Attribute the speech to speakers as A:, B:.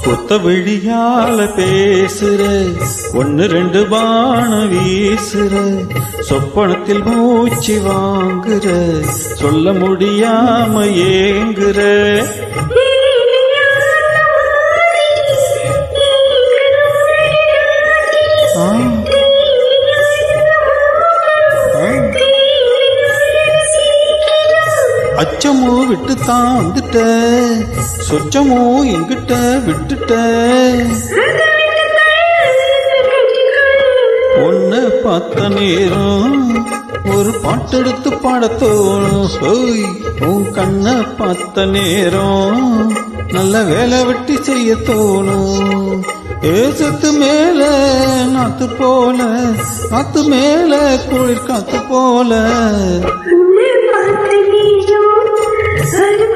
A: கொத்த விழியால பேசுற ஒன்னு ரெண்டு பானம் வீசுற சொப்பனத்தில் மூச்சு வாங்குற சொல்ல முடியாம ஏங்குற அச்சமோ விட்டுத்தான் வந்துட்ட சொச்சமோ எங்கிட்ட விட்டுட்ட உன்னை பார்த்த நேரம் ஒரு பாட்டெடுத்து பாடத்தோணும் உன் கண்ணை பார்த்த நேரம் நல்ல வேலை வெட்டி செய்ய தோணும் ஏசத்து மேல நாத்து போல நாத்து மேல குளிர் காத்து போல
B: I